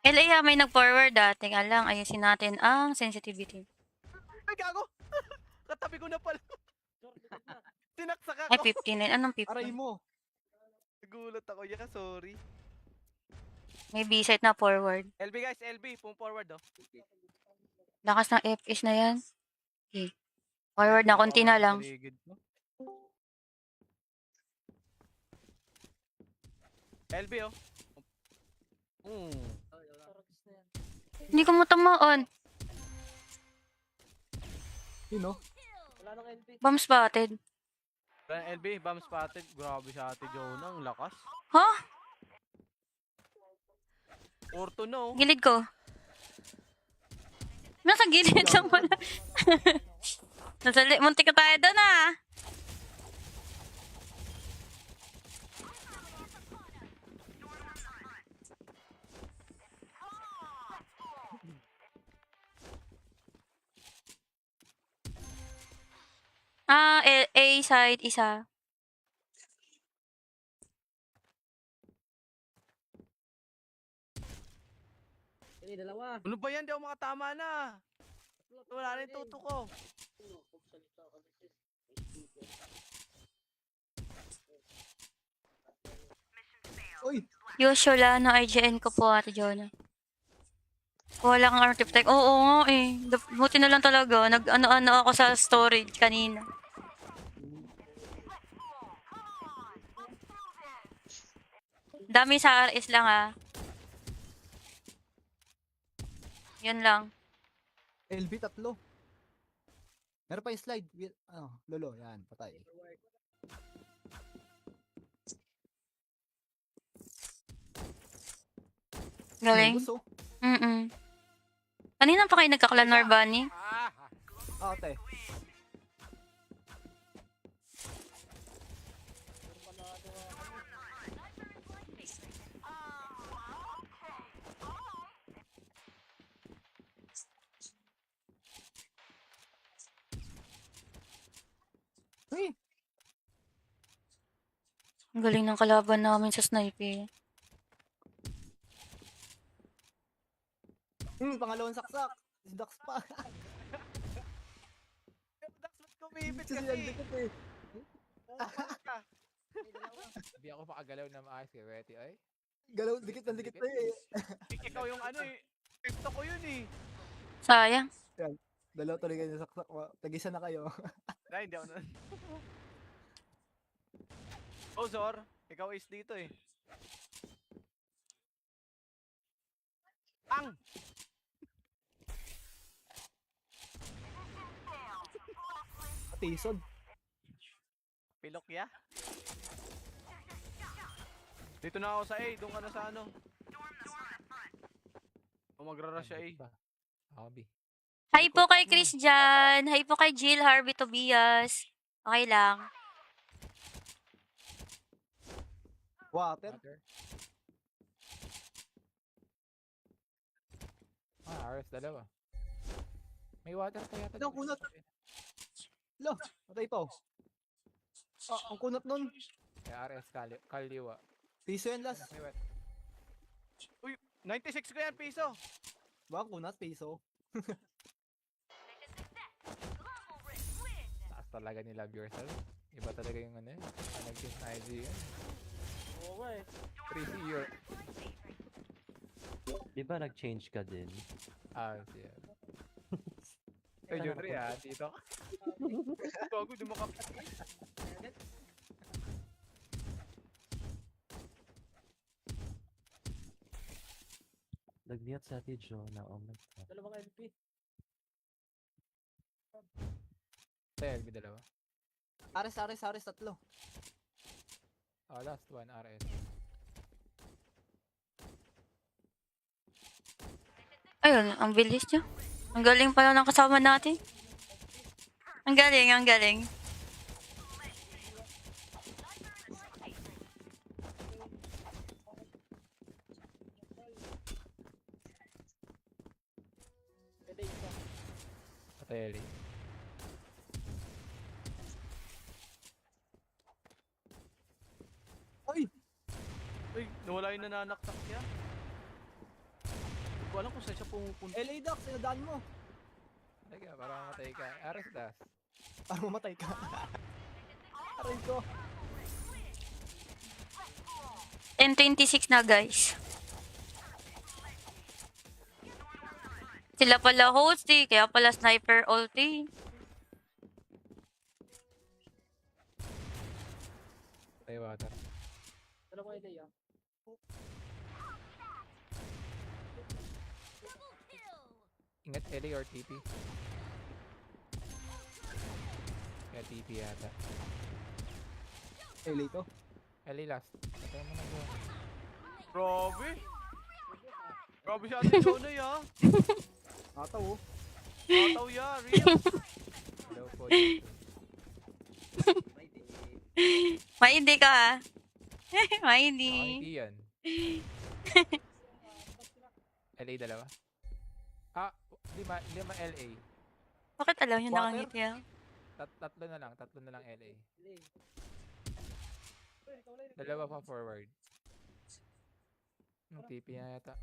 LA may nag-forward teka lang ayusin natin ang sensitivity. Ay, gago! Katabi ko na pala. Tinaksak Ay, ako. 59. Anong Aray 50? mo. Nagulat ako. Yeah, sorry. May B-site na forward. LB guys, LB. Pum forward oh. Lakas ng FS na yan. Okay. Forward na, konti na lang. LB oh. Hindi ko matamaan. Yun no? Bomb spotted. LB, bomb spotted. Grabe si Ate Jonah. Ang lakas. Ha? Orto no. Gilid ko. Nasa gilid lang pala. Muntik ka tayo doon A side isa. Dalawa. Ano ba yan? Di ako makatama na. Wala na yung tuto ko. Uy! Usual na IGN ko po, Ate Jonah. Wala kang artifact. Oo nga eh. Buti na lang talaga. Nag-ano-ano ako sa storage kanina. Dami sa RS lang Yun lang. LB tatlo. Meron pa yung slide. Lolo, yan, patay. Galing. Gusto. Kanina pa kayo nagkaklan Bunny? Ate. Hey! Ang galing ng kalaban namin sa sniper. Pangalawang saksak. Si Dax pa. Dax, ba't kumipit Kasi kasi? yan, dikit eh. Hindi ako makagalaw na maayos kay Wetty ay. Galaw, dikit na dikit na eh. Ikaw yung ano eh. Pipto ko yun eh. Sayang. Dalaw tuloy kayo saksak. Tagisa na kayo. Dahil hindi ako na. Oh, Zor. Ikaw is dito eh. Ang! Tisod. Pilok ya? Dito na ako sa A. Doon ka na sa ano. O magra-rush siya A. Ako B. Hi po kay Chris dyan. Hi po kay Jill, Harvey, Tobias. Okay lang. Water. RS dalawa. May water pa yata. Anong kunot? Lo, patay pa oh. Ang kunot nun. May RS kaliwa. Piso yan last. May wet. Uy, 96 ko yan, piso. Ba, kunot, piso. Taas talaga ni Love Yourself. Iba talaga yung ano eh. Nag-team IG yun. Oo eh. 3C year. Di ba nag-change ka din? Siya. Ay, Jodri dito. Bago, di makapit. Nag-mute sa Ate Jonah. Oh my God. Dalawang LP. Sa LB dalawa. Ares, tatlo. Last one, RS. Ayun, ang bilis niya. Ang galing pala ng kasama natin. Ang galing, ang galing. Pateli. Ay! Uy, nawala yung nananaktak niya. alam kung saan siya pumupunta. LA Dax, sinadaan mo. Talaga, para mamatay ka. Ares das. Para mamatay ka. Aray ko. 10:26 na guys. Sila pala host eh, kaya pala sniper ulti. Tayo water. Ingat LA or TP. Kaya TP yata. LA to. LA last. Patay mo na bro. Grabe. Grabe si Ate Jonah ya. Ataw oh. Mataw ya, real. Hello po. Maindi ka ha. Hindi Maindi. yan. LA dalawa. Ah, lima LA. Bakit alam niyo Water? nakangiti ah? Tatlo na lang LA. Dalawa pa forward. TP na yata.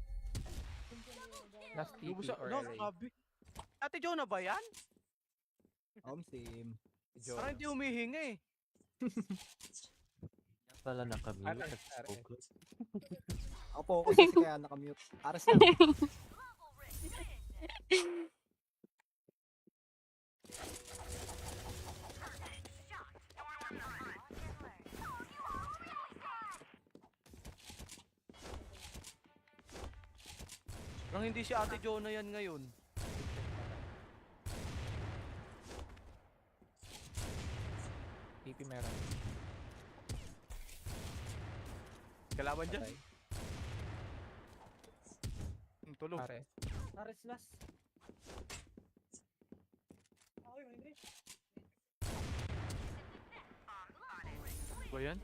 Last TP Gusto, or no, LA? grabe. Ate Jonah ba yan? Same. Joe. Parang hindi humihinga eh. Pala nakamute Ares, at Ares. focus. Ako focus kasi kaya nakamute. Aras lang. Parang hindi si Ate Jonah yan ngayon. TP meron. Kalaban dyan. Patay. Tulog. Ares. Ba yan?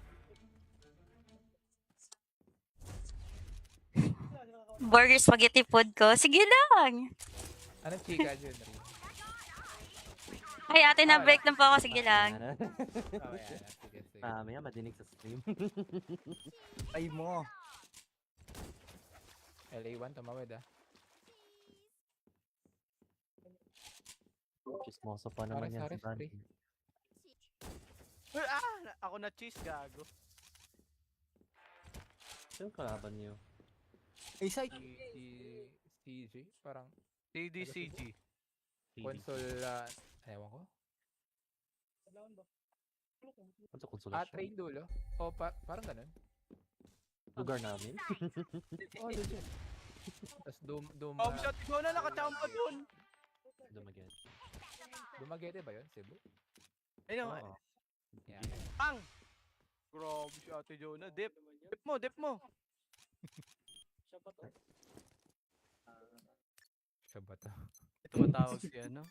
Burger spaghetti food ko. Sige lang. Anong chika dyan, Rin? Ay ate, na-break lang po ako. Sige lang. Oh, yan. Sige, sige. Mamaya madinig sa stream. Ay mo. LA1, tumawid ah. Chismoso pa naman yan si Ares, Bandy. Ako na cheese, gago. Sino kalaban niyo? A-site. CG? Parang CDCG. console, ewan ko. Ano sa konsolasyon? Train dulo. O, parang ganun. Lugar namin? Oh, legit. Tapos Oh, si Ate Jonah nakachamba dun. Dumagyan. Dumaguete ba yun? Cebu? Ayun, Oo. Yeah. pang! Grabe si Ate Jonah. Dip. Dip mo, dip mo. Siya ba to? Ito matawag si ano?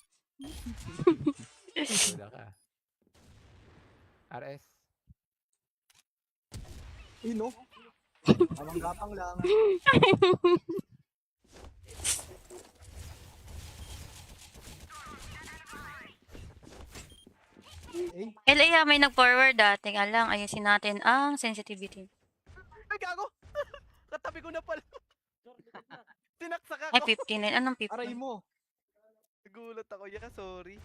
Duda ka. RS. Ino. Tamang gapang lang. LA ha, may nag-forward ah. Teka lang, ayusin natin ang sensitivity. Ay, gago! Katabi ko na pala. Tinaksak Ay, ako. 59. Anong 50? Aray mo. Nagulat ako. Yeah, sorry.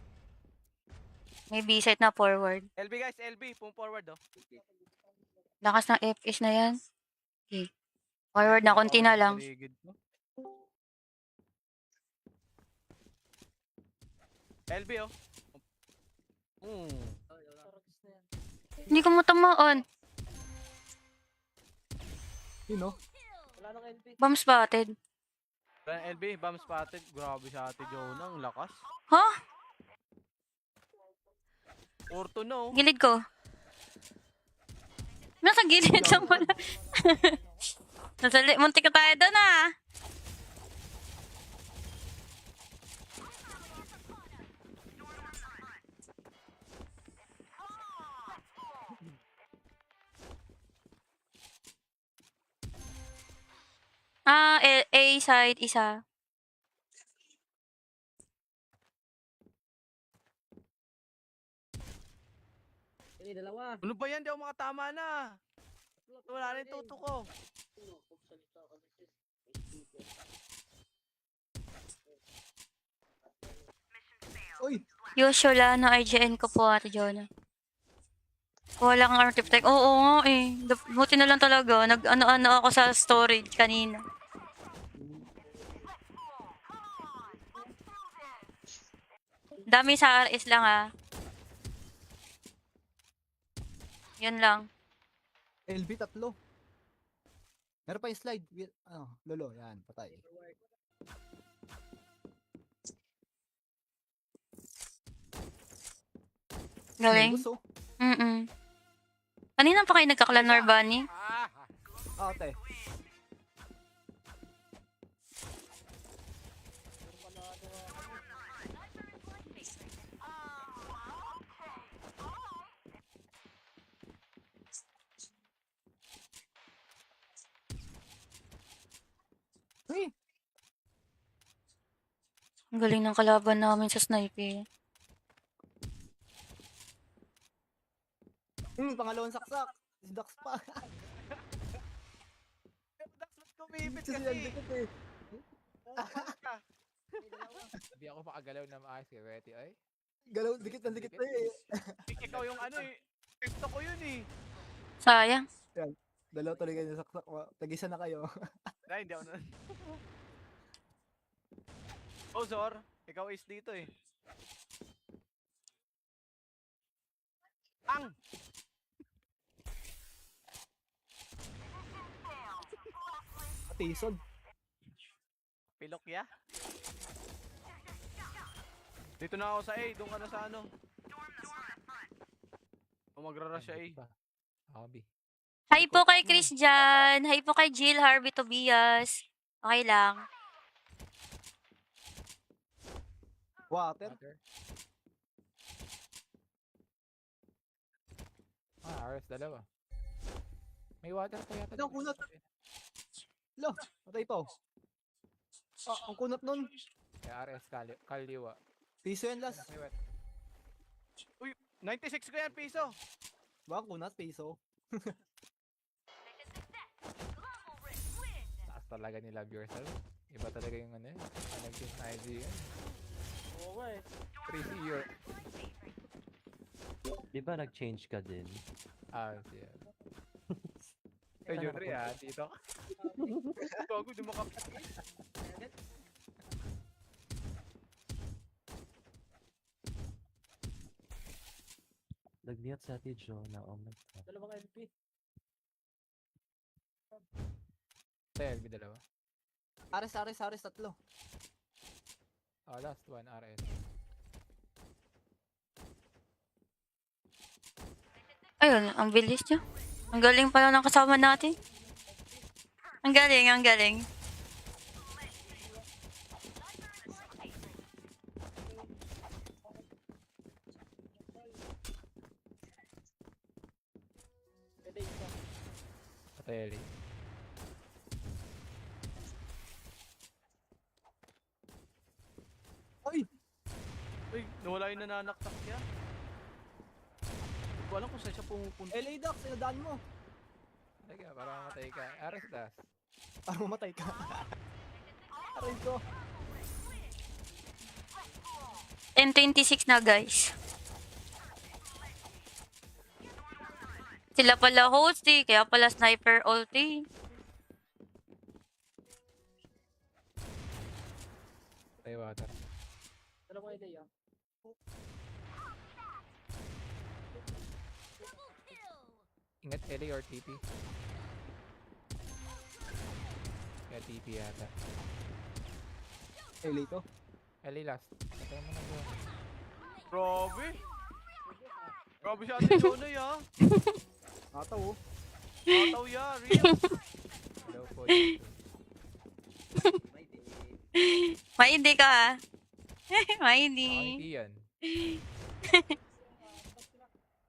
May B-site na forward. LB guys, LB. Pum forward oh. Lakas ng FS na yan. Okay. Forward na, konti na lang. Paligid mo. LB oh. Hindi ko matamaan. Ino. Bomb spotted. LB, bomb spotted. Grabe si Ate Jonah. Ang lakas. Ha? Orto no. Gilid ko. Nasa gilid lang pala. Muntik na tayo doon ah. A side isa. Ano ba yan? Di ako makatama na. Wala na yung tuto ko. Usual na IGN ko po, Ate Jonah. Wala kang artifact. Oo nga eh. Buti na lang talaga. Nag-ano-ano ako sa storage kanina. Dami sa RS lang ah. Yun lang. LB 3. Meron pa yung slide. Lolo, yan, patay. Galing. Gusto. Kanina pa kayo nagkaklan Bunny? Ate. Hey, Ang galing ng kalaban namin sa sniper. pangalawang saksak. Si Dax pa. Dax, ba't kumipit Kasi kasi? yan, dikit eh. Ka. Hindi ako makagalaw na maayos kay Wetty ay. Galaw, dikit na dikit na eh. Ikaw yung ano eh. Gusto ko yun eh. Sayang. Dalaw tuloy kayo saksak. Tagisa na kayo. Dahil hindi ako na. Oh, Zor. Ikaw is dito eh. Ang! Tisod. Pilok ya? Dito na ako sa A. Doon ka na sa ano. O magra-rush siya A. Ako B. Hi po kay Chris dyan. Hi po kay Jill Harvey Tobias. Okay lang. Water. Water. RS dalawa. May water pa yata. Ano, kunat? Lo, patay pa oh. Ang kunat nun. May RS kaliwa. Piso yan last. May wet. 96 ko yan, piso. Baka kunat, piso. Taas talaga ni Love Yourself. Iba talaga yung ano yun. Nag-team na IG yun. Oo nga eh. 3C Europe. Di ba nag-change ka din? Siya. Hey, Jodri dito. Gago, di makapit. Nag-mute sa Ate Jonah. Oh my God. LB dalawa. Ares, tatlo. Oh, last one, RS. Ayun, ang bilis niya. Ang galing pala ng kasama natin. Ang galing, ang galing. Patay. Ay! Uy, nawala yung nananaktak niya. Hindi ko alam kung saan siya pumupunta. LA Dax, sinadaan mo. Teka, para mamatay ka. RS das. Para mamatay ka. Aray ko. 10:26 na guys. Sila pala host eh, kaya pala sniper ulti. Patay water. Ingat LA or TP. Kaya TP yata. LA to. LA last. Patay mo na bro. Grabe. Grabe si Ate Jonah ya. Ataw oh. Mataw ya, real. Hello po. Maindi ka ha. Hindi Maindi. yan.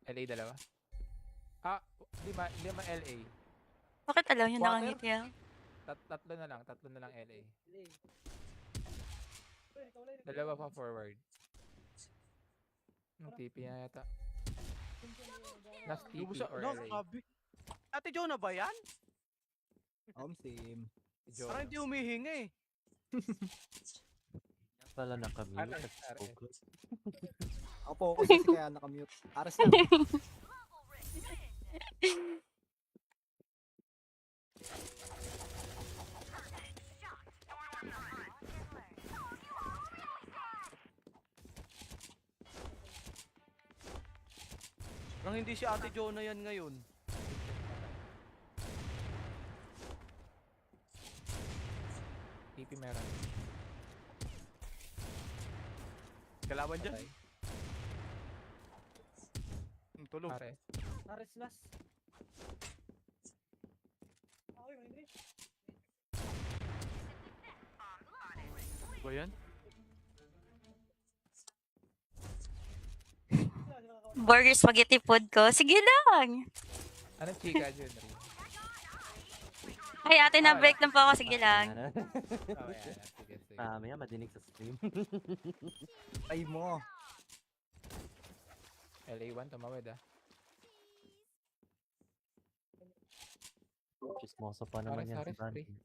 LA dalawa. Lima LA. Bakit alam niyo Water? nakangiti ah? Tatlo na lang LA. Dalawa pa forward. TP na yata. Last TP Lubo siya. or No, LA. grabe. Ate Jonah ba yan? Same. Jono. Parang hindi humihinga eh. pala nakamute. Ares, Let's Ares. focus. Ako focus kasi kaya nakamute. Aras lang. Parang hindi si Ate Jonah yan ngayon. TP meron. Kalaban dyan. Patay. Tulog. Ares. Aras last. Ba yan? Burger spaghetti food ko. Sige lang. Anong chika dyan, Rin? Ay, ate, na-break lang po ako. Sige lang. Oh, yan. Sige, sige. Mamaya madinig sa stream. Ay mo. LA1, tumawid ah. Chismoso pa naman yan si Ares, Bandy. pre.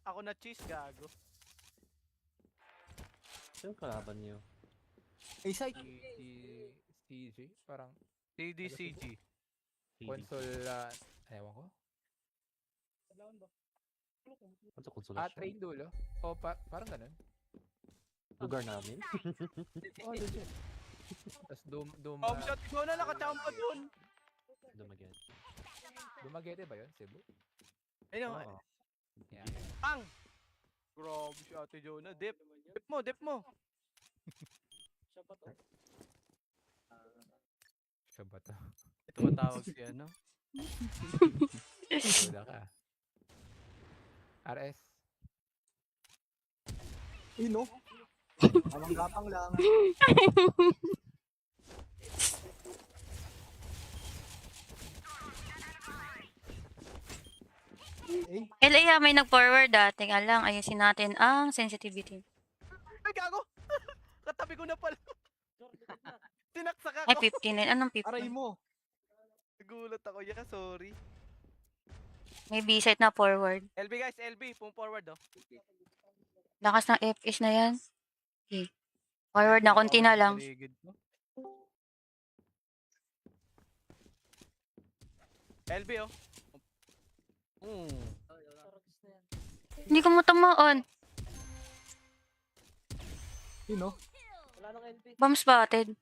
Ako na cheese, gago. Sino kalaban niyo? A-site. CG? Parang CDCG. console, ewan ko. Ano sa konsolasyon? Train dulo. O, parang ganun. Lugar namin? Oh, legit. Tapos Oh, shot ko na, nakachamba dun. Dumagyan. Dumaguete ba yun, Cebu? Ayun, Oo. Yeah. pang! Grabe si Ate Jonah. Dip. Dip mo, dip mo. Siya ba to? Ito matawag si ano? Duda ka. RS. Ino. Amang gapang lang. Eh, LA, may nag-forward Teka lang, ayusin natin ang sensitivity. Ay, gago! Katabi ko na pala. Tinaksak Ay, ako. 59. Anong aray 50? mo. Nagulat ako. Yeah, sorry. May B-site na forward. LB guys, LB. Pum forward oh. Lakas ng FS na yan. Okay. Forward na, konti na lang. Paligid mo. LB oh. Hindi ko matamaan. Ino. Bomb spotted.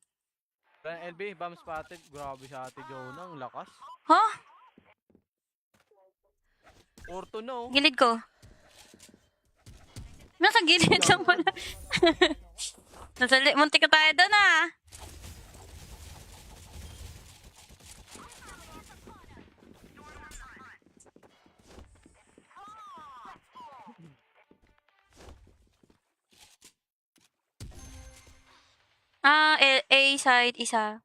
LB, bomb spotted. Grabe si Ate Jonah. Ang lakas. Ha? Orto no. Gilid ko. Nasa gilid lang pala. Muntik na tayo doon A side, isa.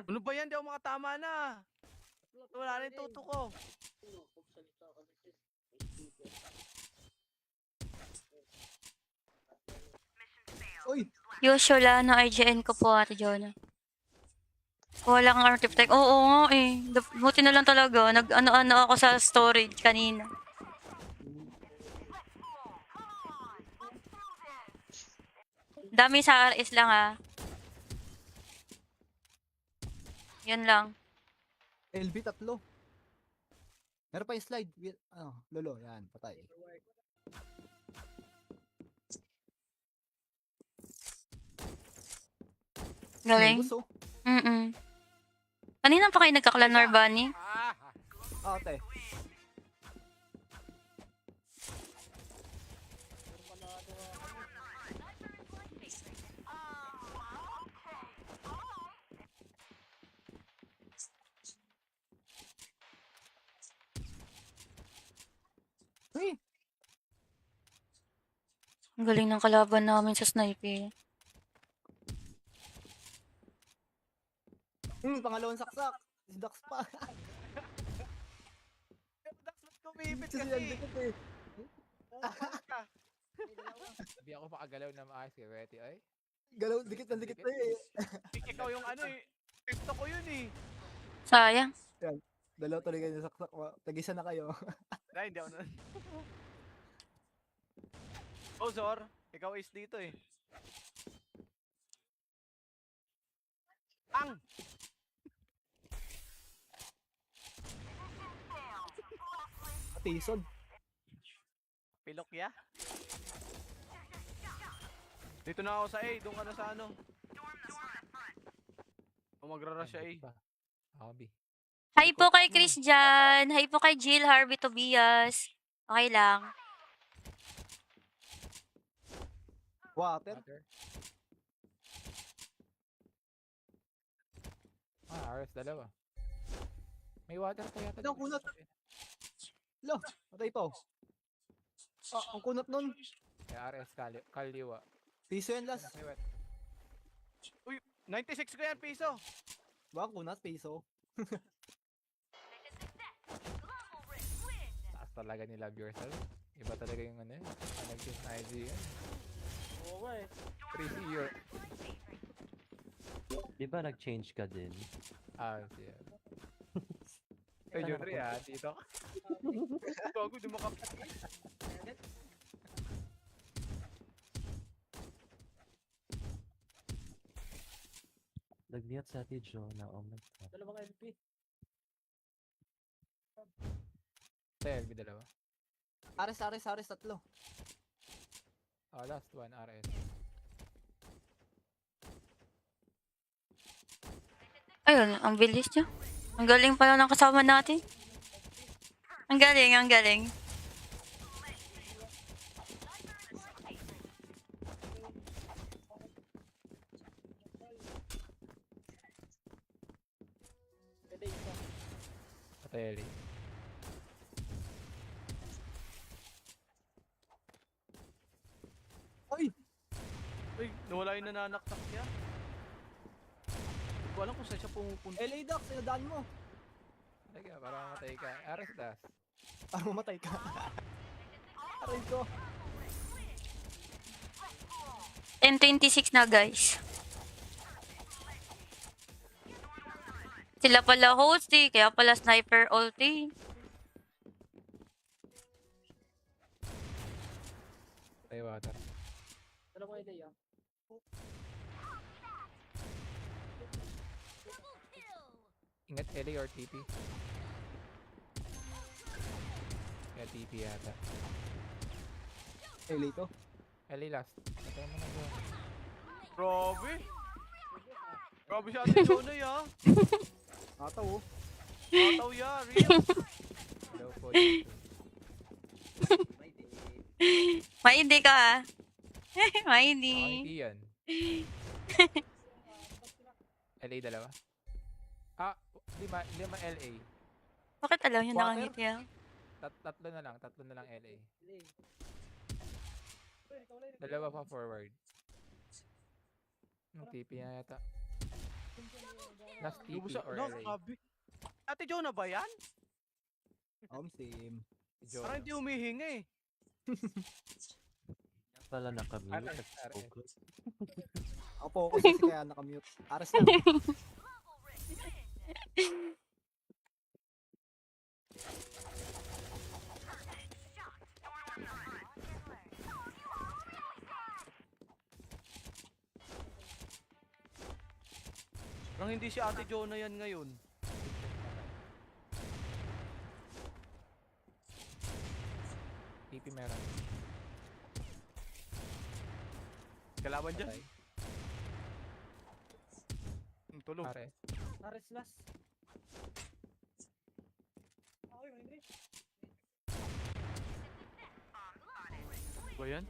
Ano ba yan? Di ako makatama na. Wala na yung tuto ko. Uy. Usual na IGN ko po, Ate Jonah. Wala kang artifact. Oo nga eh. Buti na lang talaga. Nag-ano-ano ako sa storage kanina. Dami sa RS lang Yun lang. LB 3. Meron pa yung slide. Lolo. Yan, patay. Galing. Gusto. Kanina pa kayo nagkaklan Bunny? Ate. Uy. Ang galing ng kalaban namin sa sniper. Pangalawang saksak. Si Dax pa. Dax, ba't kumipit Kasi kasi? yan, dikit eh. Hindi ako makagalaw na maayos kay Betty, ay. Galaw, dikit na dikit na eh. Ikaw yung ano eh. Gusto ko yun eh. Sayang. Dalawa tuloy kayo saksak. Tagisa na kayo. Hindi ako na. Oh, Zor. Ikaw is dito eh. Ang! Tisod. Pilok ya. Dito na ako sa A. Doon ka na sa ano. O magra-rush siya A. Ba? Ako, B. Hi po kay Chris dyan. Hi po kay Jill, Harvey, Tobias. Okay lang. Water. Water. RS dalawa. May water pa yata. Ano, dito. kunat? Lo, patay pa. Ang kunot nun. May RS kaliwa. Piso yan last. May wet. 96 ko yan, piso. Baka kunat, piso. Taas talaga ni Love Yourself. Iba talaga yung ano yun. Nag-choose na IG yun. Oo nga eh. 3 year. Di ba nag-change ka din? Siya. Ay, Jodri dito. Bago, di makap... Nag-mute sa Ate Jonah. Oh my God. Dalawang LP. LB dalawa. Ares, tatlo. Last one, RS. Ayun, ang bilis niya. Ang galing pala ng kasama natin. Ang galing, ang galing. Pateli. Ay! Uy, nawala yung nananaktak niya. Hindi ko alam kung saan siya pumupunta. LA Doc, sinadaan mo. Teka, para mamatay ka. RS das. Para mamatay ka. Aray ko. 10:26 na guys. Sila pala host eh, kaya pala sniper ulti. Patay water. Dalawang LA ah. Ingat LA or TP. Kaya TP yata. LA to. LA last. Patay mo na doon. Grabe. Grabe si Ate Jonah ya. Ataw oh. Mataw ya, real. Low po. Maindi ka ha. Hindi Maindi. yan. LA dalawa. 5 LA. Bakit alam niyo Water? nakangiti ah? Tatlo na lang LA. Dalawa pa forward. TP na yata. Last TP Lubos siya. or No, LA. grabe. Ate Jonah ba yan? Same. Parang hindi humihinga eh. Pala nakamute. RS. Nag-focus. Ako focus kasi kaya nakamute. Ares lang. Parang hindi si Ate Jonah yan ngayon. TP meron. Kalaban dyan. Patay. Tulog. RS. Ares last. Ba yan?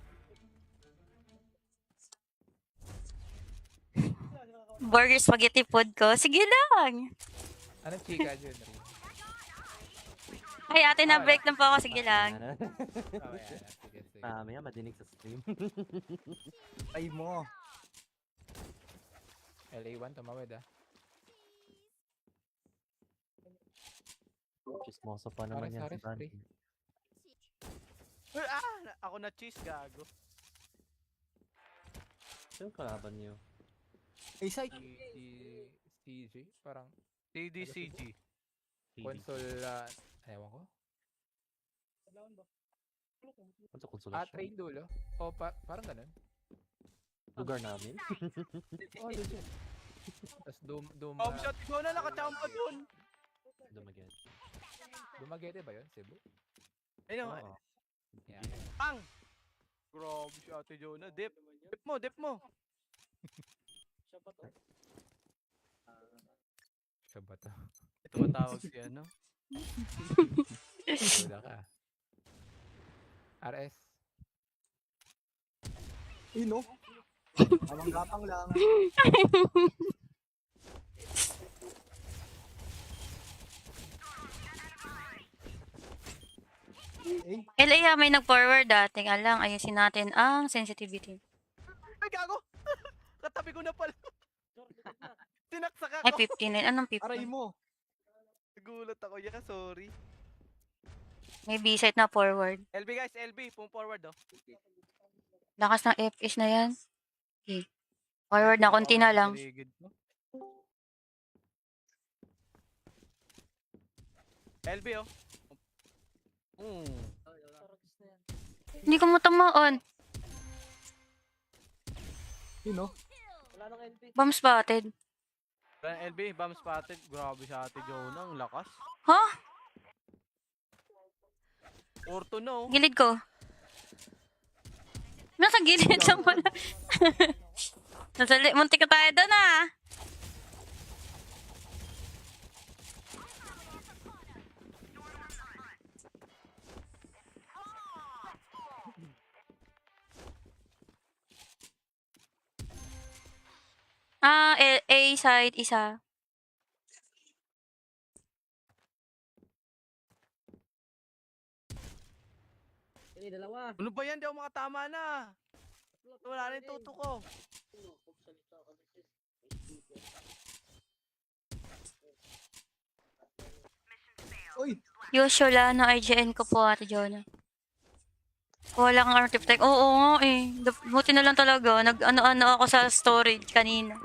Burger spaghetti food ko. Sige lang. Anong chika, Junri? Ay ate na break lang po ako. Sige lang. Oh, yan. Sige, sige. Mamaya madinig sa stream. Ay mo. LA1, tumawid Chismoso pa naman yan si Haris, Bandy. Uy, ako na cheese, gago. Sino kalaban niyo? A-site. CG, parang CDCG. Console, ewan ko. Ano konsolasyon? Train dulo. O, parang ganun. Lugar namin? Oh, legit. Tapos Oh, shot ko na nakachamba dun. Dumaget. Dumaguete ba yun? Cebu? Ayun, Oo. Yeah. pang! Grabe si Ate Jonah. Dip. Dip mo, dip mo. Siya ba to? Ito matawag si ano? Wala ka. RS. Ino? Amang gapang lang. Eh, LA may nag-forward Teka lang, ayusin natin ang sensitivity. Ay, gago! Katabi ko na pala. Tinaksak Ay, ako. 59. Anong aray 50? mo. Nagulat ako. Yeah, sorry. May B-site na forward. LB guys, LB. Pum forward oh. Lakas ng FPS na yan. Okay. Forward na, konti na lang. Paligid mo. LB oh. Hindi ko matamaan. Ino? Bomb spotted. LB, bomb spotted. Grabe si Ate Jonah. Ang lakas. Ha? Orto no. Gilid ko. Nasa gilid lang pala. Muntik na tayo doon A side isa. Ano ba yan? Di ako makatama na. Wala na yung tuto ko. Uy! Usual IGN ko po, Ate Jonah. Wala kang artifact. Oo nga eh. Buti na lang talaga. Nag-ano-ano ako sa storage kanina.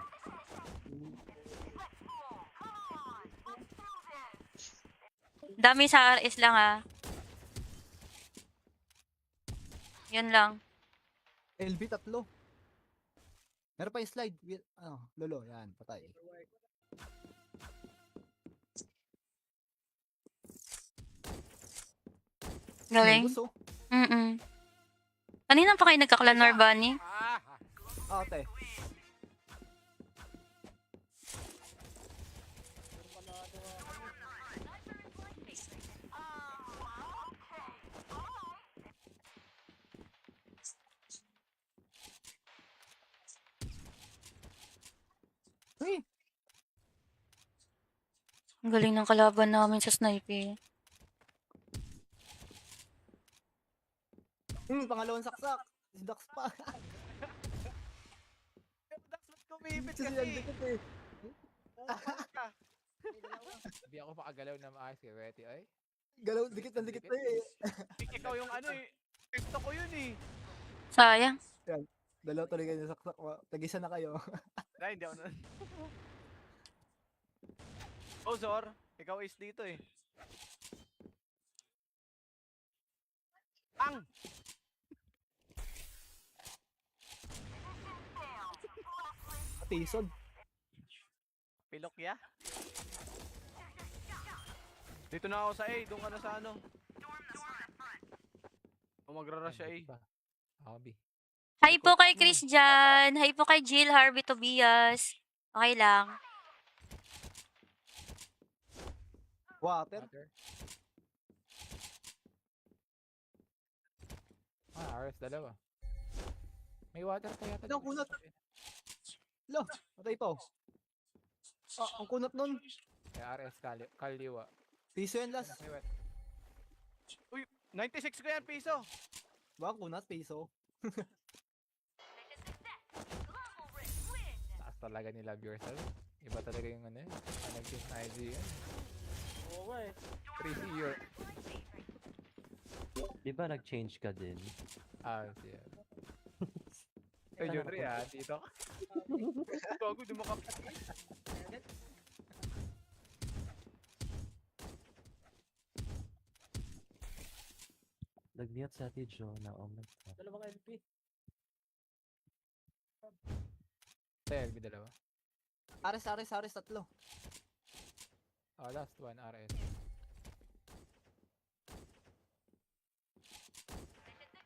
Dami sa RS lang Yun lang. LB 3. Meron pa yung slide. Lolo, yan, patay. Galing. Gusto? Kanina pa kayo nagkaklan Bunny? Ate. Uy! Ang galing ng kalaban namin sa sniper. Pangalawang saksak. Si Dax pa. Dax, ba't kumipit Kasi kasi? ang dikit eh. Hindi ako makagalaw na maayos kay Wetty, ay. Galaw, dikit na dikit na eh. Ikaw yung ano eh. Gusto ko yun eh. Sayang. Dalaw tuloy kayo saksak. Tagisa na kayo. Dahil hindi ako na. Oh, Zor. Ikaw is dito eh. Ang! Tisod. Pilok ya? Dito na ako sa A. Doon ka na sa ano. O magra-rush siya A. Hobby. Hi po kay Chris dyan. Hi po kay Jill Harvey Tobias. Okay lang. Water. RS dalawa. May water pa yata. Ito, kunat. Lo, patay pa oh. Ang kunat nun. May RS kaliwa. Piso yan last. May wet. 96 ko yan, piso. Baka kunat, piso. Taas talaga ni Love Yourself. Iba talaga yung ano yun. Nag-team na IG yun. Oo nga eh. 3C Europe. Di ba nag-change ka din? Siya. Ay, Jodre dito. Bago, di makapit. Nag-mute sa Ate Jonah. Oh my God. Sa LB dalawa. Ares, tatlo. Oh, last one, RS.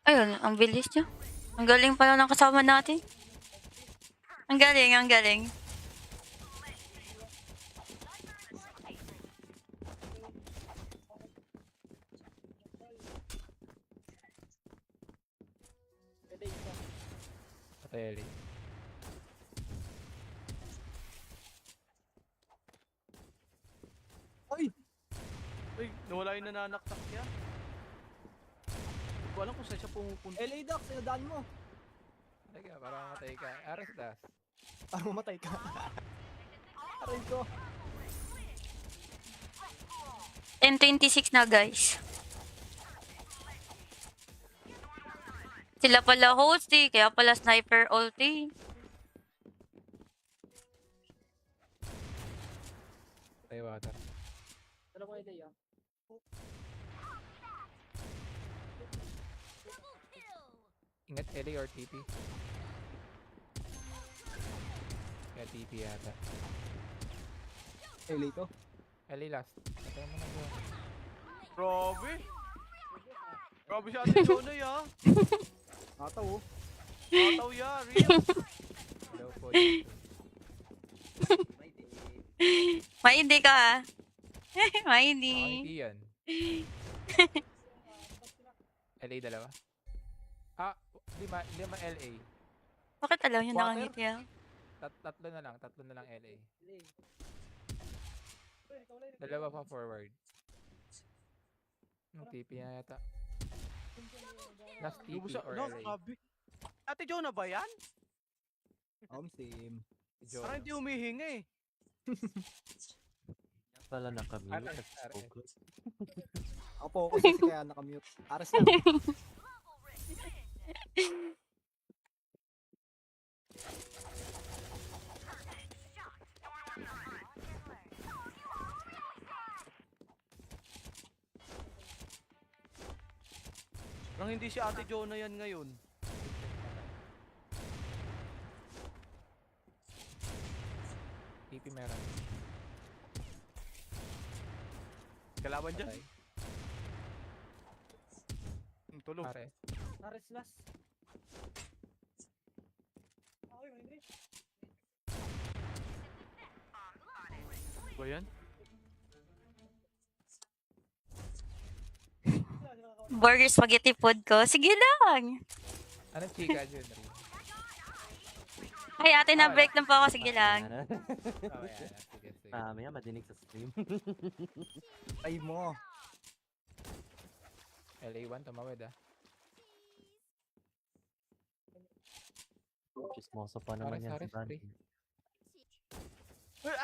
Ayun, ang bilis niya. Ang galing pala ng kasama natin. Ang galing, ang galing. Pateli. Ay! Uy, nawala yung nananaktak niya. Hindi ko alam kung saan siya pumupunta. LA Doc, sinadaan mo. Teka, para mamatay ka. RS das. Para mamatay ka. Aray ko. 10:26 na, guys. Sila pala host eh, kaya pala sniper ulti. Tayo water. Ingat LA or TP. Kaya TP yata. LA to. LA last. Patay mo na bro. Grabe! Grabe si Ate Jonah ya. Nataw oh. Mataw ya, real. Hello po. Maindi ka ha. Hindi Maindi. yan. LA dalawa. Lima LA. Bakit alam niyo Water? nakangiti ah? Tatlo na lang LA. Dalawa pa forward. TP na yata. Last TP Lubos siya. or No, LA. grabe. Ate Jonah ba yan? Team. Parang hindi humihinga eh. Pala nakamute. RS. Nag-focus. Ako focus kasi kaya nakamute. Ares lang. Parang hindi si Ate Jonah yan ngayon. TP meron. Kalaban dyan. Patay. Tulog. RS. Ba yan? Burger spaghetti food ko. Sige lang. Anong chika dyan? Rin? Ay, ate, na-break lang po ako. Sige lang. Oh, yan. Sige, sige. Maya madinig sa stream. Ay mo. LA1 tumawid ah. Chismoso pa naman yan si Haris, Bandy. Uy,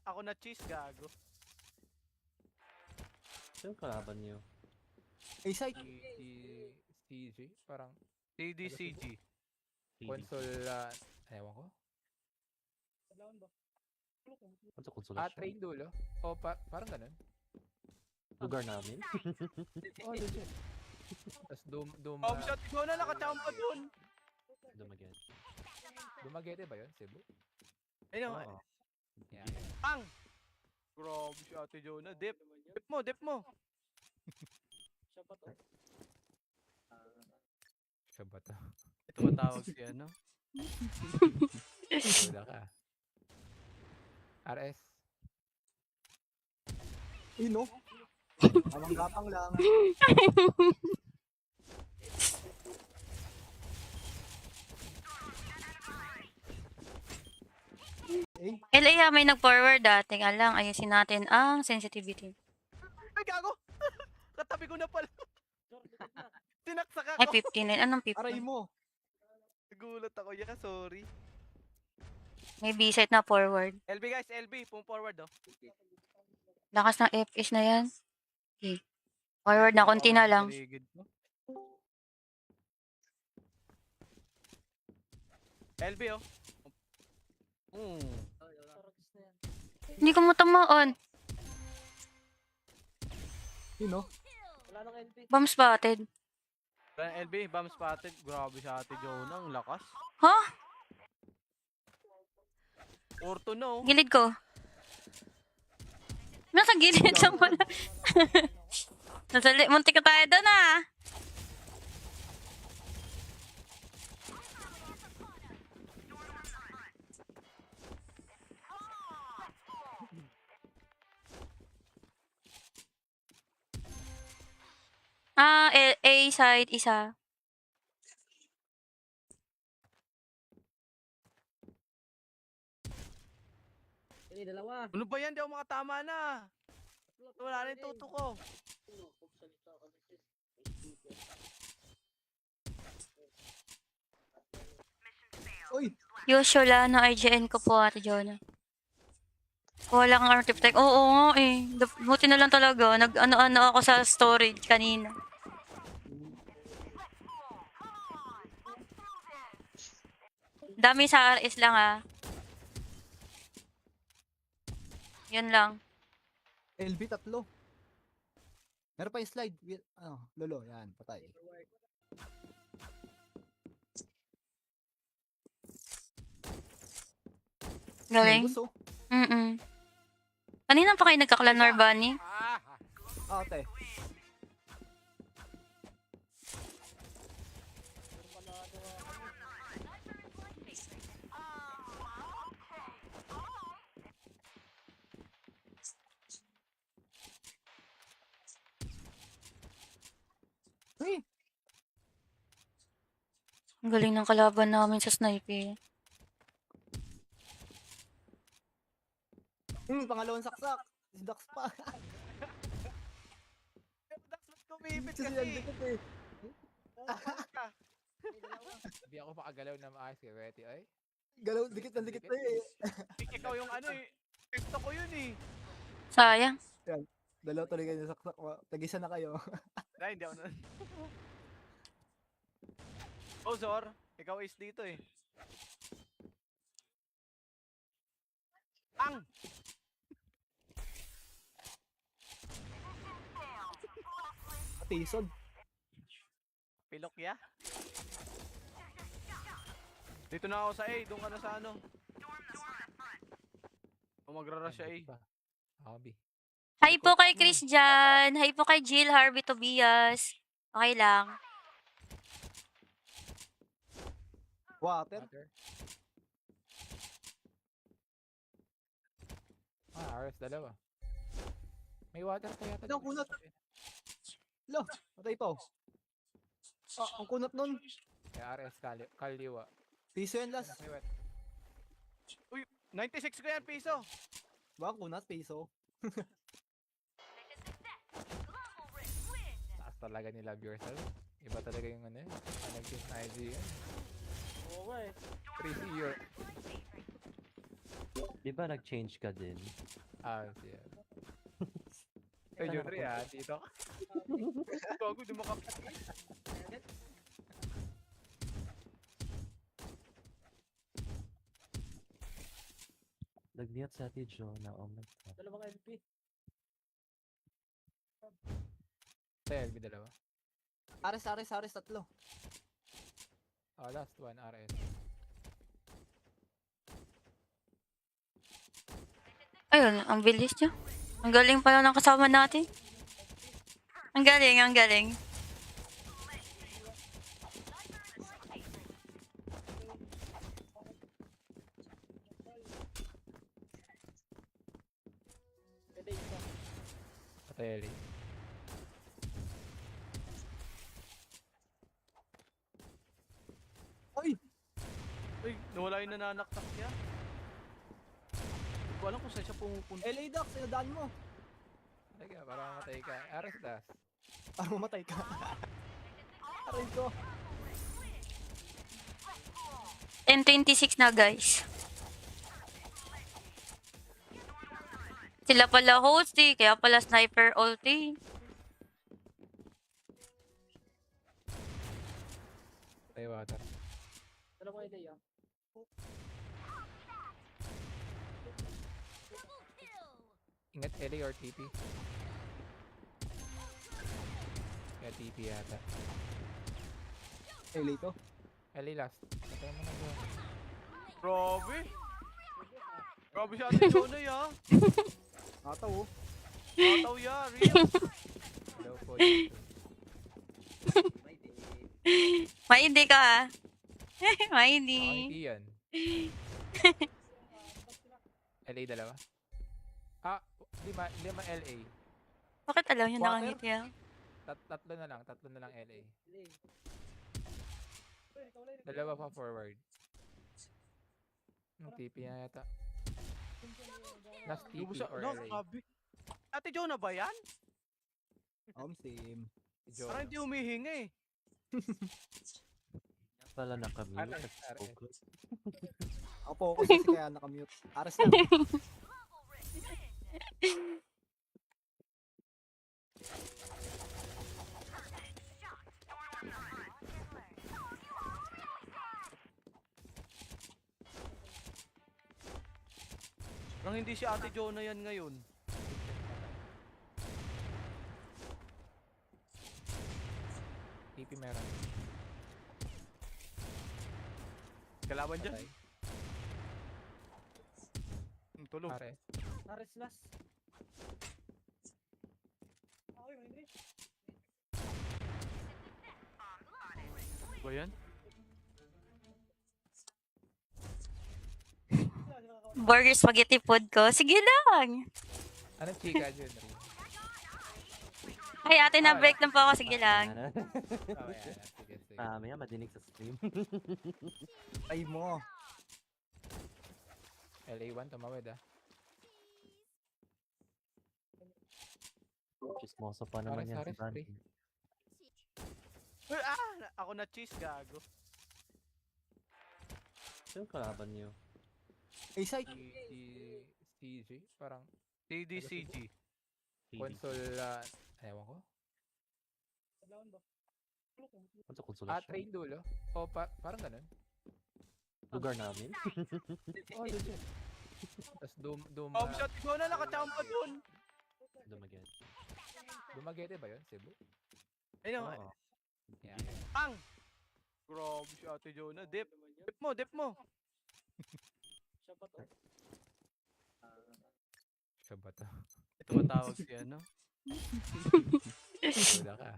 ako na cheese, gago. Sino kalaban niyo? A-site. CG? Parang CDCG. console, ewan ko. Ano sa konsolasyon? Train dulo. O, parang ganun. Lugar namin? Oh, legit. Tapos Oh, si Ate Jonah nakachamba dun. Dumaget. Dumaguete ba yun? Cebu? Ayun, Oo. Yeah. pang! Grabe si Ate Jonah. Dip. Dip mo, dip mo. Siya ba to? Ito matawag si ano. Wala ka. RS. Ino. Amang gapang lang. LA may nag-forward ah. Teka lang, ayusin natin ang sensitivity. Ay, gago! Katabi ko na pala. Tinaksak Ay, ako. 59. Anong Aray 50? mo. Nagulat ako. Yeah, sorry. May B-side na forward. LB guys, LB. Pum forward oh. Lakas ng FS na yan. Okay. Forward na, konti na lang. Paligid mo. LB oh. Hindi ko matamaan. Ino. Bomb spotted. LB, bomb spotted. Grabe si Ate Jonah, ang lakas. Ha? Orto no. Gilid ko. Nasa gilid lang pala. Muntik na tayo doon ah. A side isa. Ano ba yan? Di ako makatama na. Wala na yung tuto ko. Uy! Usual na IGN ko po, Ate Jonah. Wala kang artifact. Oo nga eh. Buti na lang talaga. Nag-ano-ano ako sa storage kanina. Dami sa RS lang ah. Yun lang. LB 3. Meron pa yung slide. Lolo, yan, patay. Galing. Gusto. Kanina pa kayo nagkaklan Norbani? Ate. Uy! Ang galing ng kalaban namin sa sniper. Pangalawang saksak. Si Dax pa. Dax, ba't kumipit Kasi kasi? yan dikit eh. Hindi ako makagalaw na maayos kay Betty, ay. Galaw, dikit na dikit na eh. Ikaw yung ano eh. Gusto ko yun eh. Sayang. Dalaw tuloy kayo saksak. Tag-isa na kayo. Dahil hindi ako nun. Oh, Zor. Ikaw is dito eh. Ang! Tison. Pilok ya? Dito na ako sa A. Doon ka na sa ano. O magra-rush siya A. Hobby. Hi po kay Chris dyan. Hi po kay Jill Harvey Tobias. Okay lang. Water. Water. RS dalawa. May water pa yata. Ang kunat. Lo, patay pa oh. Ang kunat nun. May RS kaliwa. Piso yan last. May wet. 96 ko yan, piso. Baka kunat, piso. Taas talaga ni Love Yourself. Iba talaga yung ano, nag-team IG yan. Oo nga eh. 3-0. Di ba nag-change ka din? Siya. Ay, Jeffrey dito. Bago dumakapit. Nag-mute sa Ate Jonah. Oh my God. Dalawang LP. Sa LB dalawa. Ares, tatlo. Last one, RS. Ayun, ang bilis niya. Ang galing pala ng kasama natin. Ang galing, ang galing. Patay. Ay! Uy, nawala yung nananaktak niya. Hindi ko alam kung saan siya pumupunta. LA Dax, sinadaan mo. Teka, para mamatay ka. RS das. Para mamatay ka. Aray ko. 10:26 na guys. Sila pala host eh, kaya pala sniper ulti. Patay water. Dalawang LA ah. Ingat LA or TP. Kaya TP yata. LA to. LA last. Patay mo na doon. Grabe. Grabe si Ate Jonah ya. Ataw oh. Tataw ya, real. Low po. Maindi ka ha. Hindi Maindi. yan. LA dalawa? Lima LA. Bakit alam niyo Water? nakangiti ah? Tatlo na lang LA. Dalawa pa forward. TP na yata. Last TP Lubusa, or no, LA. grabe. Ate Jonah ba yan? Same. Parang hindi humihinga eh. Pala nakamute. RS. Focus. Ako focus kasi kaya nakamute. Aras lang. Parang hindi si Ate Jonah yan ngayon. TP meron. Kalaban dyan. Patay. Tulog. RS. Ba yan? Burger spaghetti food ko. Sige lang. Anong chika dyan? Rin? Ay, ate, na-break lang po ako. Sige lang. Oh, yan. Sige. Maya madinig sa stream. Ay mo. LA1, tumawid ah. Chismoso pa naman yan si Ares, Bandy. Uy, ako na cheese, gago. Sino kalaban niyo? A-site. CG? Parang TDCG. console, ewan ko. Ano sa konsolasyon? Train dulo. O, parang ganun. Lugar namin? Oh, legit. Tapos Oh, si Ate Jonah nakachamba dun. Dumaget. Dumaguete ba yun? Cebu? Ayun, Oo. Yeah. pang! Grabe si Ate Jonah. Dip mo. Siya ba to? Ito matawag si ano? Wala ka.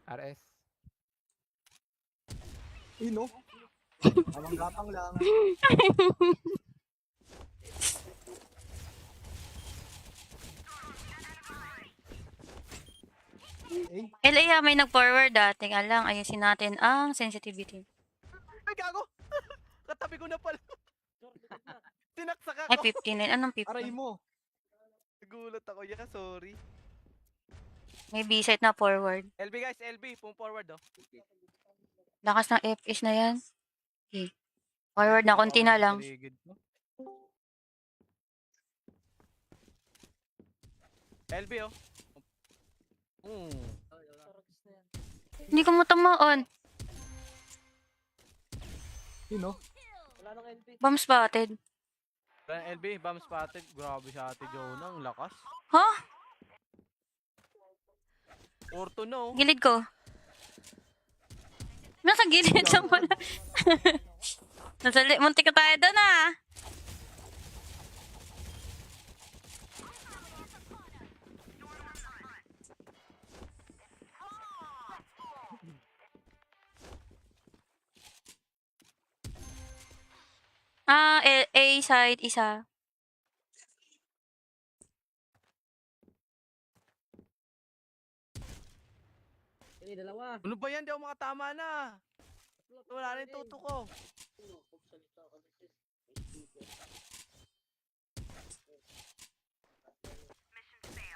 RS. No? Amang gapang lang. LA may nag-forward ah. Teka lang, ayusin natin ang sensitivity. Ay, gago! Katabi ko na pala. Tinaksak Ay, ako. 59. Anong Aray 50? mo. Nagulat ako. Yeah, sorry. May B-side na forward. LB guys, LB. Pum forward oh. Lakas ng FS na yan. Okay. Forward na, konti na lang. Paligid mo. LB oh. Hindi ko matamaan. No? Bomb spotted. LB, bomb spotted. Grabe si Ate Jonah. Ang lakas. Ha? Orto no. Gilid ko. Nasa gilid lang pala. Muntik ka tayo doon ah. A side isa. Ano ba yan? Di ako makatama na. Wala na yung tuto ko.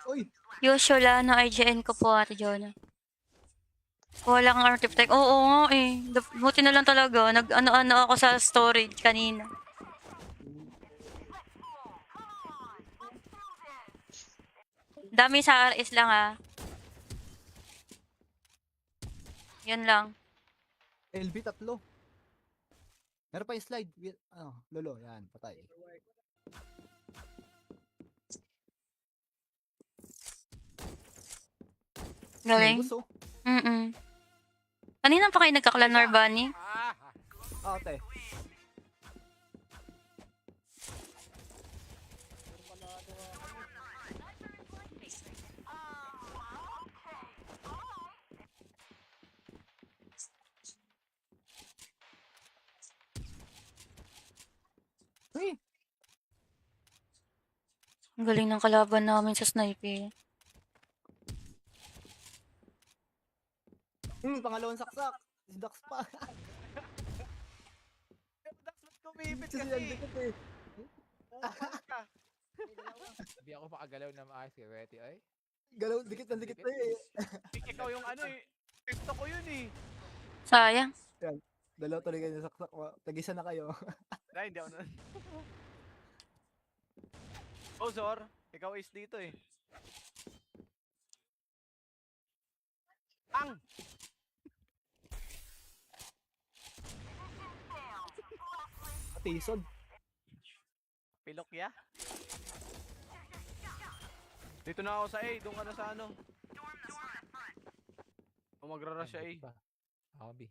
Uy! Usual na IGN ko po, Ate Jonah. Wala kang artifact. Oo nga eh. Buti na lang talaga. Nag-ano-ano ako sa storage kanina. Dami sa RS lang ah. Yun lang. LB 3. Meron pa yung slide. Lolo. Yan. Patay. Galing. Gusto. Mm-mm. Kanina pa kayo nagkaklan Bunny? Ate. Uy, Ang galing ng kalaban namin sa sniper. pangalawang saksak. Si Dax pa. Dax, ba't kumipit Kasi kasi? yan dikit eh. Hindi ako makagalaw na maayos kay Betty ay. Galaw, dikit na dikit na eh. Ikaw yung ano eh. Gusto ko yun eh. Sayang. Dalaw tuloy kayo na saksak. Tag-isa na kayo. Dahil hindi ako nun. Oh, Zor. Ikaw is dito eh. Ang! Tison. Pilok ya? Dito na ako sa A. Doon ka na sa ano. O magra-rush siya A. Ba? Ako B.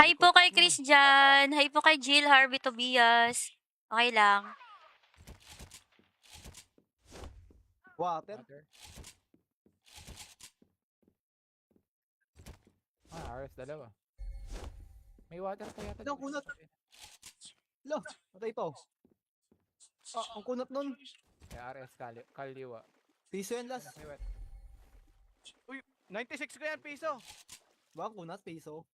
Hi po kay Chris dyan. Hi po kay Jill Harvey Tobias. Okay lang. Water. Water. RS dalawa. May water pa yata. Ilang dito. kunat? Lo, patay pa oh. Ang kunat nun. May RS kaliwa. Piso yan last. May wet. 96 ko yan, piso. Baka kunat, piso.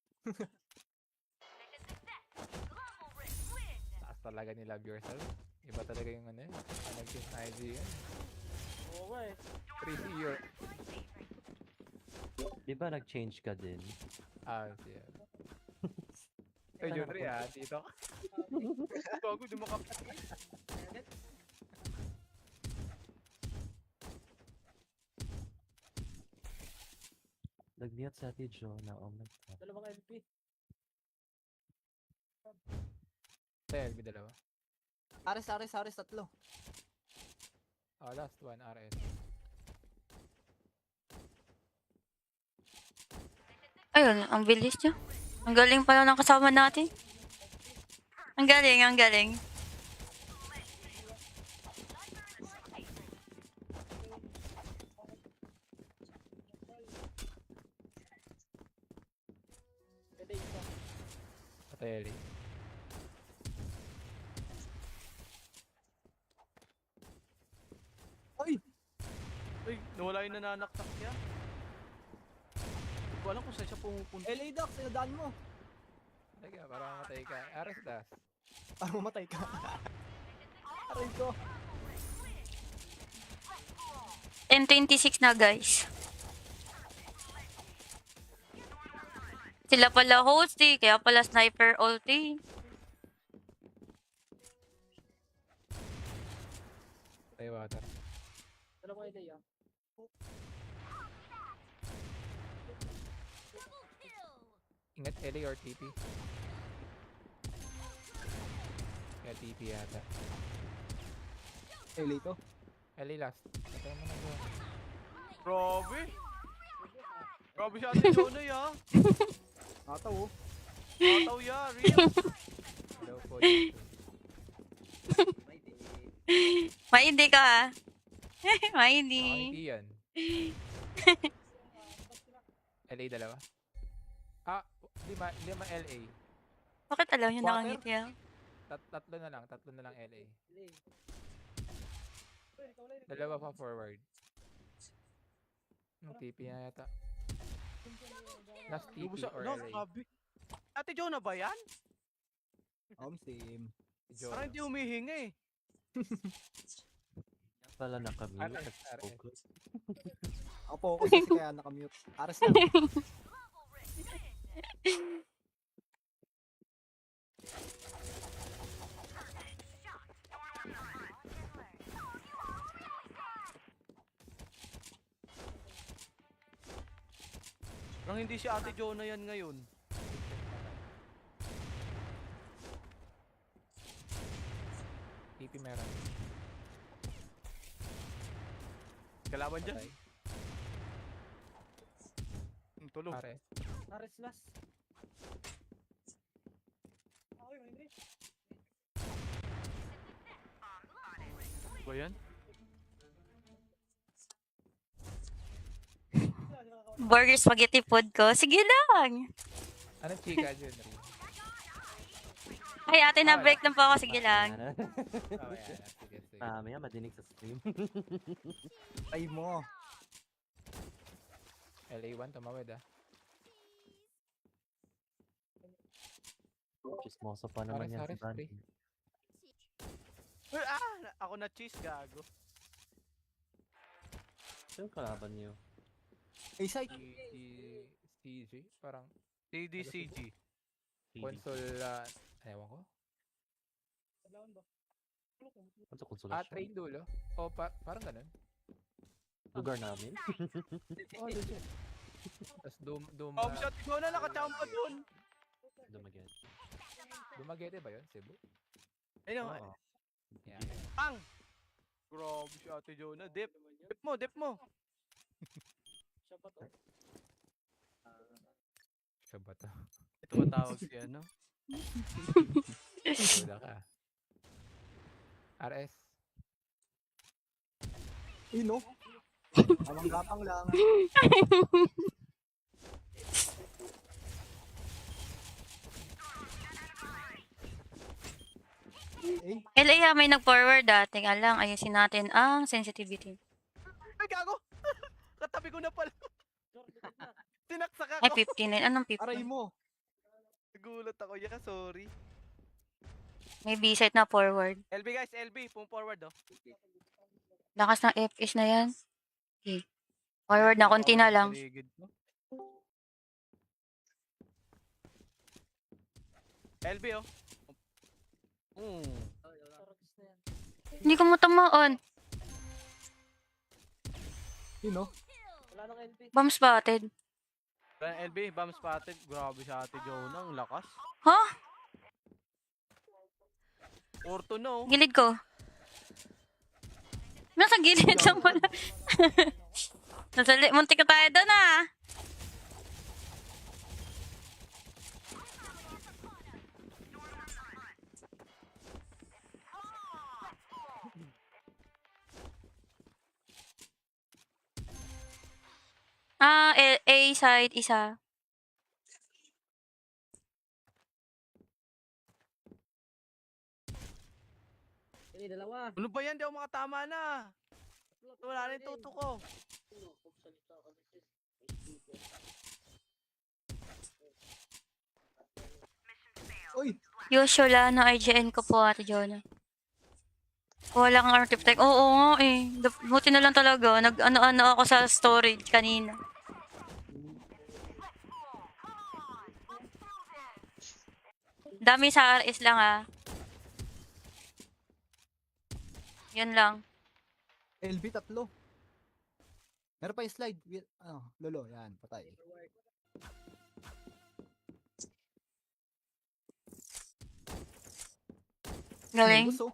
Taas talaga ni Love Yourself. Iba talaga yung ano eh. Nag-team IG yan. Oo nga eh. 3 year. Di ba nag-change ka din? Siya. Ay, yun rin dito. Bago di makap... Nag-mute sa Ate Jo na oh my god. Dalawang LP. Sa LB dalawa. Ares, tatlo. Last one, RS. Ayun, ang bilis niya. Ang galing pala ng kasama natin. Ang galing, ang galing. Pateli. Ay! Uy, nawala yung nananaktak niya. Hindi ko alam kung saan siya pumupunta. LA Dax, sinadaan mo. Teka, para mamatay ka. RS das. Para mamatay ka. Aray ko. 10:26 na guys. Sila pala host eh, kaya pala sniper ulti. Patay water. Dalawang LA ah. Ingat LA or TP. Kaya TP yata. LA to. LA last. Patay mo na doon. Grabe. Grabe siya Ate Jonah ya. Ataw oh. Ataw ya, real. Low po. Maindi ka ha. Hindi Maindi. yan. LA dalawa. Lima LA. Bakit alam niyo Water? nakangiti ah? Tatlo na lang LA. Dalawa pa forward. Yung TP na yata. Last TP Lubusa, or no, LA. grabe. Ate Jonah ba yan? Same. Parang hindi humihinga eh. Pala nakamute. RS. Nag-focus. Ako focus kasi kaya nakamute. Ares lang. Parang hindi si Ate Jonah yan ngayon. TP meron. Kalaban dyan. Patay. Tulog. RS. Ares last. Ba yan? Burger spaghetti food ko. Sige lang. Anong chika dyan, Rin? Ay, ate, na-break na po ako. Sige lang. Oh, yan. Sige, sige. Maya madinig sa stream. Ay mo. LA1, tumawid ah. Chismoso pa naman yan si Haris, Bandy. Uy, ako na cheese, gago. Sino kalaban niyo? A-site. CG? Parang CDCG. console, ewan ko. Ano sa konsolasyon? Train dulo? O, parang ganun. Lugar namin? Oh, legit. Tapos Shot, ikaw na nakachamba dun. Dumaget. Dumaguete ba yun, Cebu? Ayun, Oo. Yan. pang! Grabe si Ate Jonah. Dip. Dip mo, dip mo. Siya ba to? Ito matawag si ano? Wala ka. RS. Ino. Amang gapang lang. Eh, LA, may nag-forward Teka lang, ayusin natin ang sensitivity. Ay, gago! Katabi ko na pala. Tinaksak Ay, ako. 59. Anong aray 50? mo. Nagulat ako. Yeah, sorry. May B-side na forward. LB guys, LB. Pum forward oh. Lakas ng FS na yan. Okay. Forward na, konti na lang. Paligid mo. LB oh. Hindi ko matamaan. Ino. Bomb spotted. LB, bomb spotted. Grabe si Ate Jonah. Ang lakas. Ha? Orto no. Gilid ko. Nasa gilid lang pala. Muntik na tayo doon A side isa. Ano ba yan? Di ako makatama na. Wala na yung tuto ko. Uy. Usual na IGN ko po, Ate Jonah. Wala kang artifact. Oo nga eh. Buti na lang talaga. Nag-ano-ano ako sa storage kanina. Dami sa RS lang Yun lang. LB 3. Meron pa yung slide. Lolo, yan, patay. Galing. Gusto.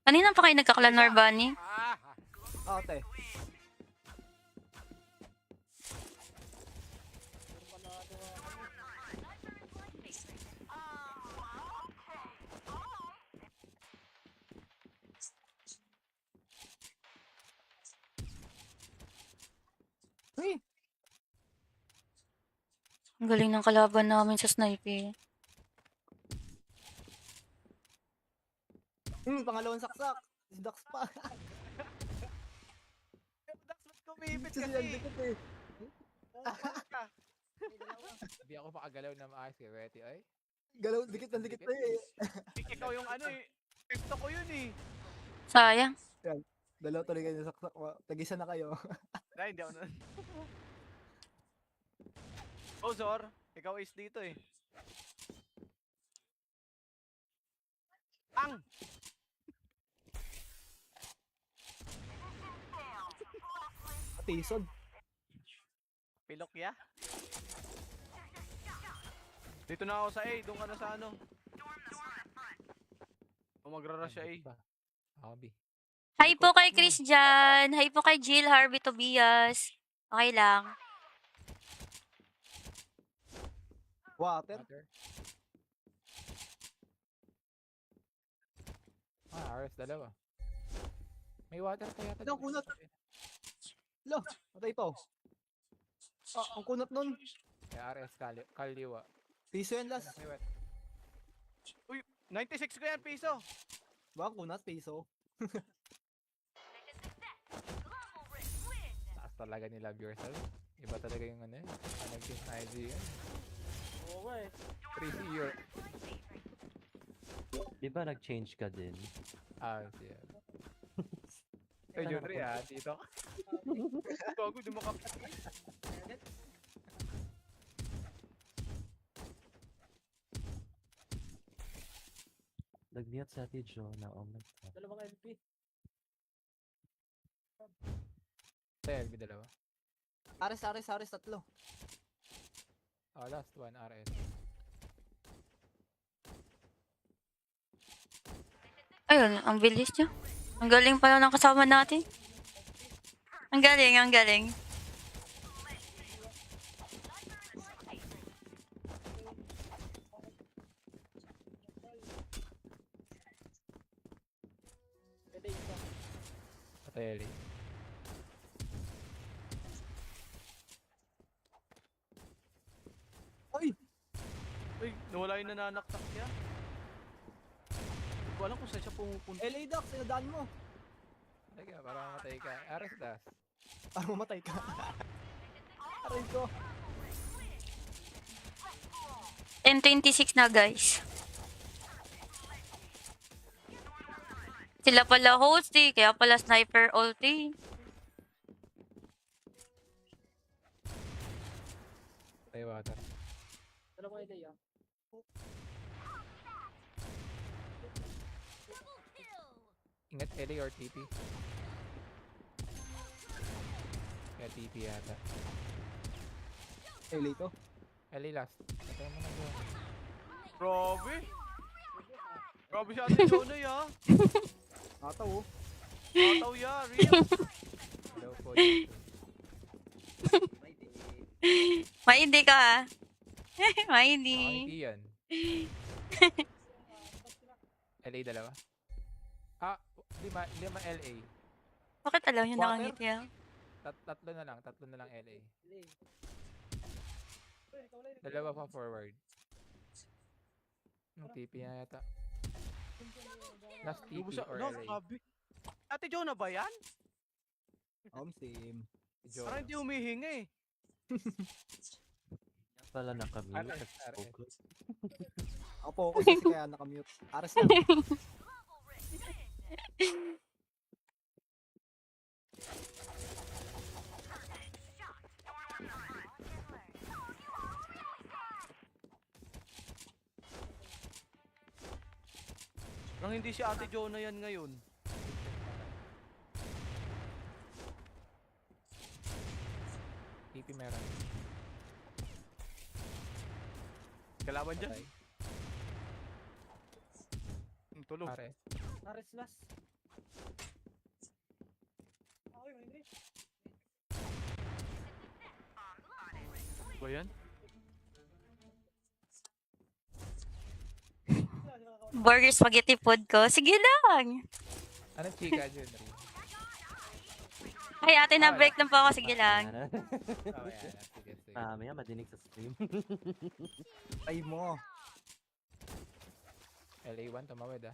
Kanina pa kayo nagkaklan Norbani? Ate. Uy. Ang galing ng kalaban namin sa sniper. Pangalawang saksak. Si Dax pa. Dax, ba't kumipit Si kasi? Dikit eh. Hindi ako makagalaw na maayos kay Betty, ay. Galaw, dikit na dikit na eh. Ikaw yung ano eh. Gusto ko yun eh. Sayang. Dalaw tuloy kayo saksak. Tag-isa na kayo. Dahil hindi ako na. Oh, Zor. Ikaw is dito eh. Ang! Tison. Pilok ya. Dito na ako sa A. Doon ka na sa ano. O magrara siya A. Ako, B. Hi po kay Chris dyan. Hi po kay Jill, Harvey, Tobias. Okay lang. Water. Water. RS dalawa. May water pa yata. Ilang dito. kunat? Lo, patay pa oh. Ah, ang kunat nun. May RS kaliwa. Piso yan last. May wet. 96 ko yan, piso. Baka kunat, piso. Taas talaga ni Love Yourself. Iba talaga yung ano, naging IG yan. Oo eh. 3-0. Di ba nag-change ka din? Siya. Ay, yun rin dito. Bago, di makapit. Nag-mute sa Ate Jo na oh my god. Dalawang LP. Sa LB dalawa. Ares, tatlo. Last one, RS. Ayun, ang bilis niya. Ang galing pala ng kasama natin. Ang galing, ang galing. Patay. Ay! Uy, nawala yung nananaktak niya. Hindi ko alam kung saan siya pumupunta. LA Doc, sinadaan mo. Teka, para mamatay ka. RS das. Para mamatay ka. Aray ko. 10:26 na, guys. Sila pala host eh, kaya pala sniper ulti. Patay water. Dalawang LA ah. Ingat LA or TP. Kaya TP yata. LA to. LA last. Patay mo na doon. Grabe. Grabe si Ate Jonah ya. Ataw oh. Ataw ya, real. Low po. Maindi ka ha. Hindi Maindi. yan. LA dalawa. Lima LA. Bakit alam niyo Water? nakangiti ah? Tatlo na lang LA. Dalawa pa forward. TP na yata. Last TP Lubusa, or no, LA. grabe. Ate Jonah ba yan? Same. Parang hindi humihinga eh. Pala nakamute. RS. Focus. Ako focus kasi kaya nakamute. Ares lang. Parang hindi si Ate Jonah yan ngayon. TP meron. Kalaban dyan. Patay. Tulog. RS. Ares last. Ba yan? Burger spaghetti food ko. Sige lang. Anong chika dyan? Ay, ate na break lang po ako. Sige lang. Oh, yeah. Sige. Maya madinig sa stream. Ay mo. LA1 tumawid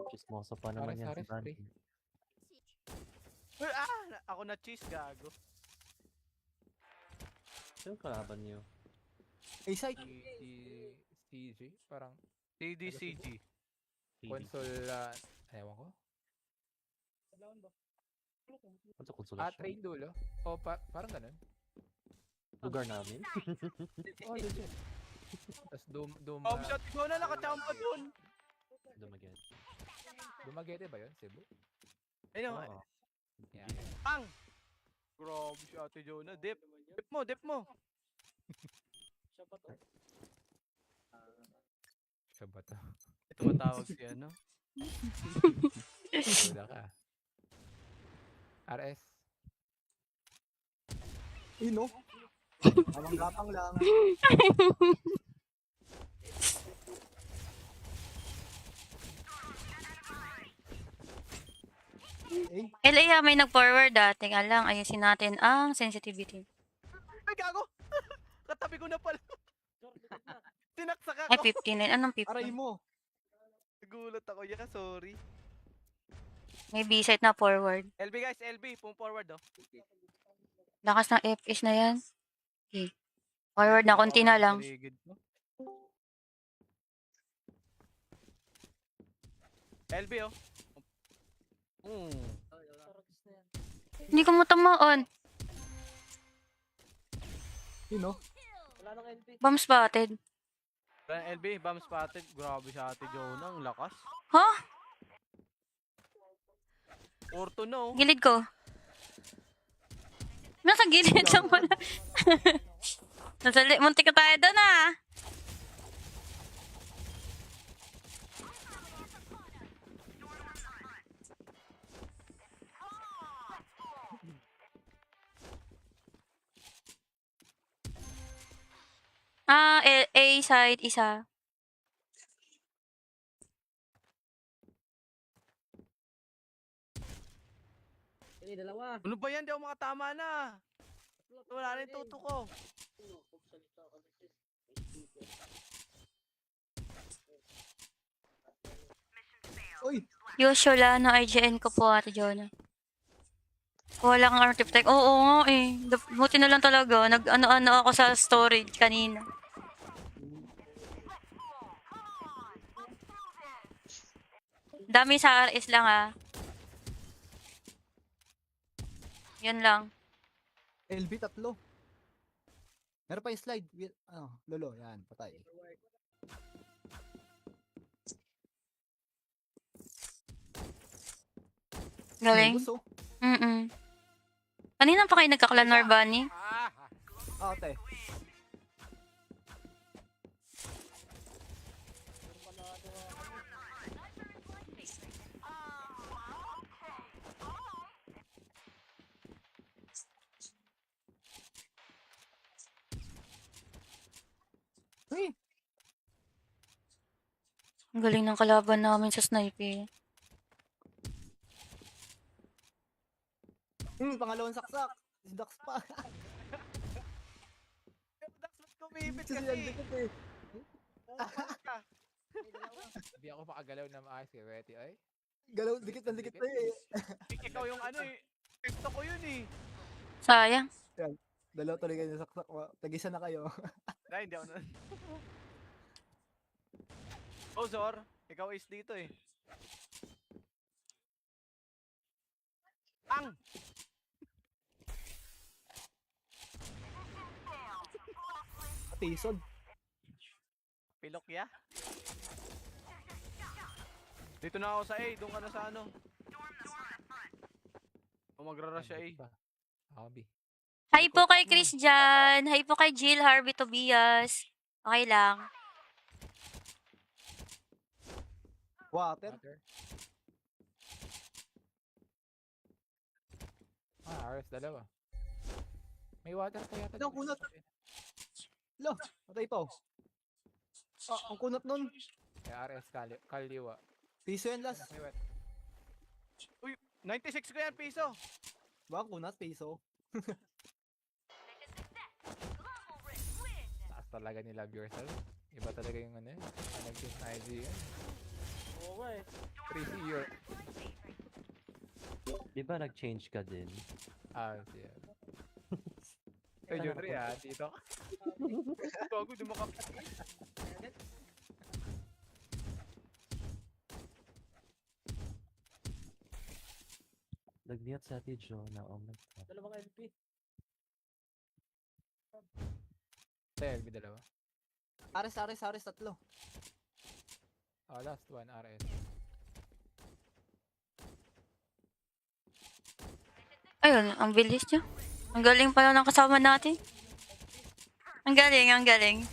Chismoso pa naman yan si RS, Van. pre. Uy, ako na cheese gago. Sino kalaban niyo? A-site. CG? Parang TDCG. console, ewan ko. Ano sa konsolasyon? Train dulo? O, parang ganun. Lugar namin? Oh, legit. Tapos Oh, si Ate Jonah nakachamba dun. Dumaget. Dumaguete ba yun? Cebu? Ayun, Oo. Yeah. pang! Grabe si Ate Jonah. Dip. Dip mo, dip mo. Siya ba to? Ito matawag si ano? Duda ka. RS. Amang gapang lang. LA may nag-forward Teka lang, ayusin natin ang sensitivity. Ay, gago! Katabi ko na pala. Tinaksak Ay, ako. 59. Anong Aray 50? mo. Nagulat ako. Yeah, sorry. May B-side na forward. LB guys, LB. Pum forward oh. Lakas ng FS na yan. Okay. Forward na, konti na lang. Paligid ko. LB oh. Hindi ko matamaan. Sino? Bomb spotted. LB, bomb spotted. Grabe si Ate Jonah. Ang lakas. Ha? Orto no. Gilid ko. Nasa gilid lang pala. Muntik ka tayo doon A side isa. Ano ba yan? Di ako makatama na. Wala na yung tuto ko. Uy! Usual na IGN ko po Ate Jonah. Wala kang artifact. Oo nga eh. Buti na lang talaga. Nag-ano-ano ako sa storage kanina. Dami sa RS lang Yun lang. LB 3. Meron pa yung slide. Lolo, yan, patay. Galing. Gusto. Kanina pa kayo nagkaklan Norbani? Ate. Uy! Ang galing ng kalaban namin sa sniper. Pangalawang saksak. Si Dax pa. Dax, ba't kumipit Si kasi? Aldicott eh. Hindi ako makagalaw na maayos kay Wetty ay. Galaw, dikit na eh. Ikaw yung ano eh. Gusto ko yun eh. Sayang. Dalaw tuloy kayo saksak. Tag-isa na kayo. Ay, hindi ako na. Oh, Zor. Ikaw is dito eh. Ang! Tison. Pilok ya. Dito na ako sa A. Doon ka na sa ano. O magrara siya A. Hobby. Hi po kay Chris dyan. Hi po kay Jill, Harvey, Tobias. Okay lang. Water. Water. RS dalawa. May water pa yata. Ang kunat. Lo, patay pa oh. Ang kunat nun. May RS kaliwa. Piso yan last. May wet. Uy, 96 ko yan piso. Baka kunat, piso. Taas talaga ni Love Yourself. Iba talaga yung ano yun. Nag-team IG yun. Oo eh. 3-0. Di ba nag-change ka din? Siya. Ay, Jeffrey dito. Bago, di makapit. Nag-mute sa Ate Jonah. Oh my God. Dalawang LP. Tayo, may dalawa. Ares, tatlo. Last one, RS. Ayun, ang bilis niya. Ang galing pala ng kasama natin. Ang galing, ang galing.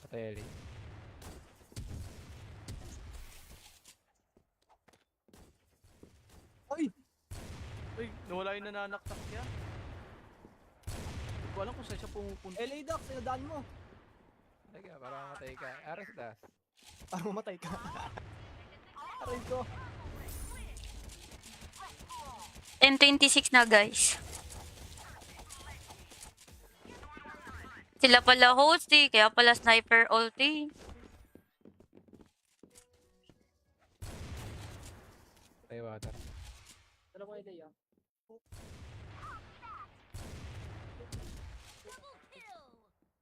Patay. Ay! Uy, nawala yung nananaktak niya. ko alam kung saan siya pumupunta. LA Doc, sinadaan mo. Talaga, para mamatay ka. Aras das. Para mamatay ka. Aray ko. 10:26 na, guys. Sila pala host eh, kaya pala sniper ulti. Tay water.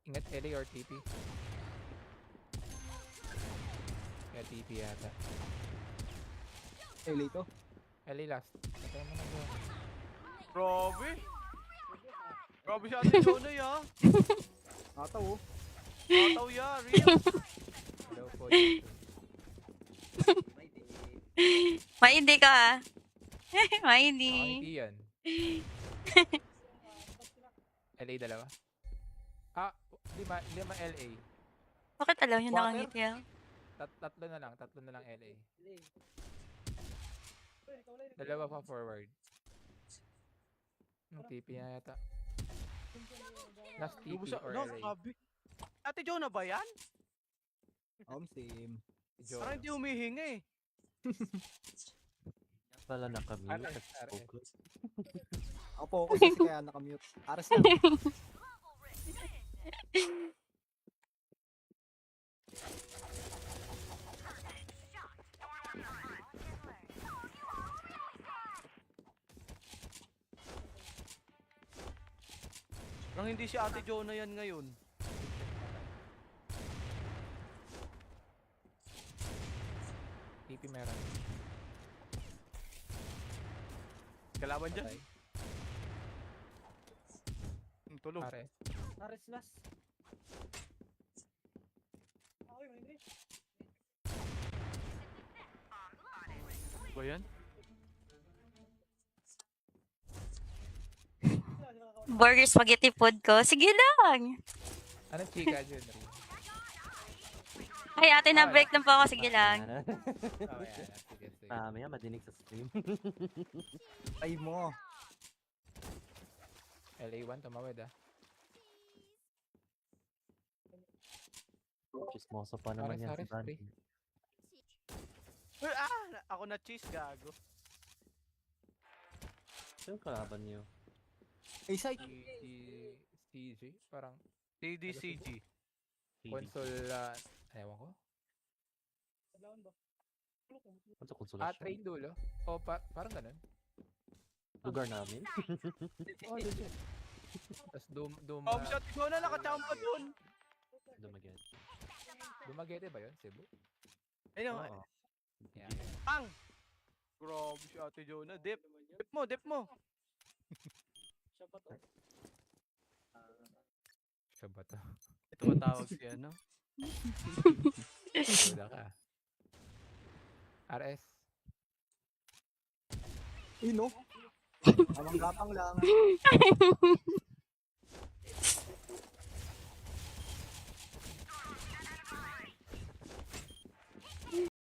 Ingat LA or TP. Kaya TP yata. LA to. LA last. Patay mo na doon. Grabe. Grabe si Ate Jonah ya. Nataw oh. Tataw ya, real. Low po. Maindi ka ha. Hindi Maindi. yan. LA dalawa. Lima LA. Bakit alam niyo Water? nakangiti ah? Tatlo na lang LA. Dalawa pa forward. Yung TP na yata. Last TP Lubusa, or no, LA. grabe. Ate Jonah ba yan? Same. Parang hindi humihinga eh. Pala nakamute Aras, at aras. focus. Ako focus kasi kaya nakamute. Aras lang. Parang hindi si Ate Jonah yan ngayon. TP meron. Kalaban dyan. Patay. Tulog. Pare. Aras last. Ba yan? Burger spaghetti food ko. Sige lang. Anong chika dyan? Rin? Ay, ate na break na po ako. Sige lang. Oh, yan. Sige, sige. Maya madinig sa stream. Ay mo. LA1 tumawid ah. Chismoso pa naman yan si Aras, Randy. Uy, ako na cheese gago. Yung kalaban niyo. A-site. CG? Parang TDCG. console, ewan ko. Ano sa konsolasyon? Train dulo. O, parang ganun. Lugar namin? Oh, legit. Tapos Si Ate Jonah nakachamba dun. Dumagyan. Dumaguete ba yun? Cebu? Ayun, Oo. Yeah. pang! Grabe si Ate Jonah. Dip. Dip mo, dip mo. Siya ba to? Ito matawag si ano? Wala ka. RS. Ino. Amang gapang lang.